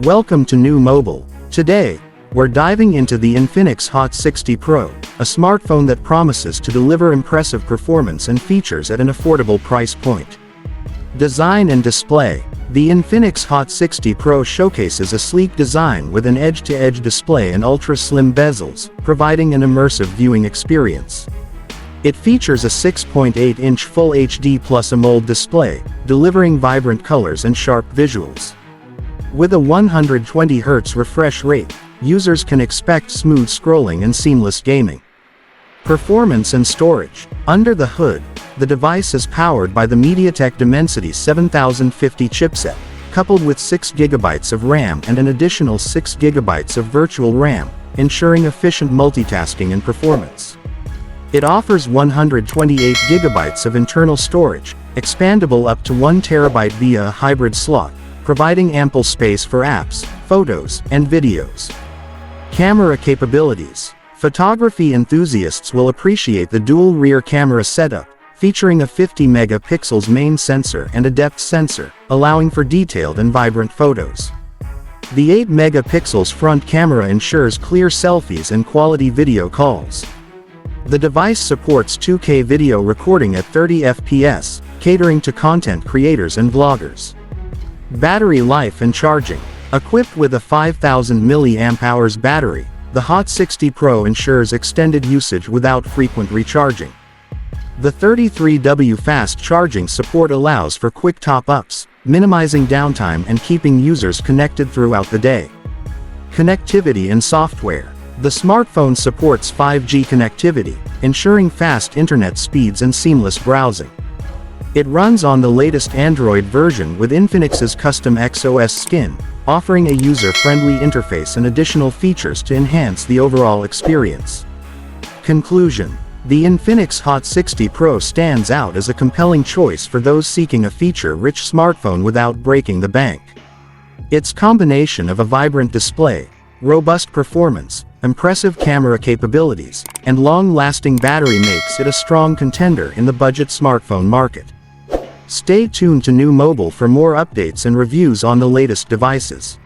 Welcome to New Mobile. Today, we're diving into the Infinix Hot 60 Pro, a smartphone that promises to deliver impressive performance and features at an affordable price point. Design and display. The Infinix Hot 60 Pro showcases a sleek design with an edge-to-edge display and ultra-slim bezels, providing an immersive viewing experience. It features a 6.8-inch Full HD Plus AMOLED display, delivering vibrant colors and sharp visuals. With a 120Hz refresh rate, users can expect smooth scrolling and seamless gaming. Performance and storage. Under the hood, the device is powered by the MediaTek Dimensity 7050 chipset, coupled with 6GB of RAM and an additional 6GB of virtual RAM, ensuring efficient multitasking and performance. It offers 128GB of internal storage, expandable up to 1TB via a hybrid slot, providing ample space for apps, photos, and videos. Camera capabilities. Photography enthusiasts will appreciate the dual rear camera setup, featuring a 50 megapixels main sensor and a depth sensor, allowing for detailed and vibrant photos. The 8 megapixels front camera ensures clear selfies and quality video calls. The device supports 2K video recording at 30 FPS, catering to content creators and vloggers. Battery life and charging. Equipped with a 5000 mAh battery, the Hot 60 Pro ensures extended usage without frequent recharging. The 33W fast charging support allows for quick top-ups, minimizing downtime and keeping users connected throughout the day. Connectivity and software. The smartphone supports 5G connectivity, ensuring fast internet speeds and seamless browsing. It runs on the latest Android version with Infinix's custom XOS skin, offering a user-friendly interface and additional features to enhance the overall experience. Conclusion. The Infinix Hot 60 Pro stands out as a compelling choice for those seeking a feature-rich smartphone without breaking the bank. Its combination of a vibrant display, robust performance, impressive camera capabilities, and long-lasting battery makes it a strong contender in the budget smartphone market. Stay tuned to New Mobile for more updates and reviews on the latest devices.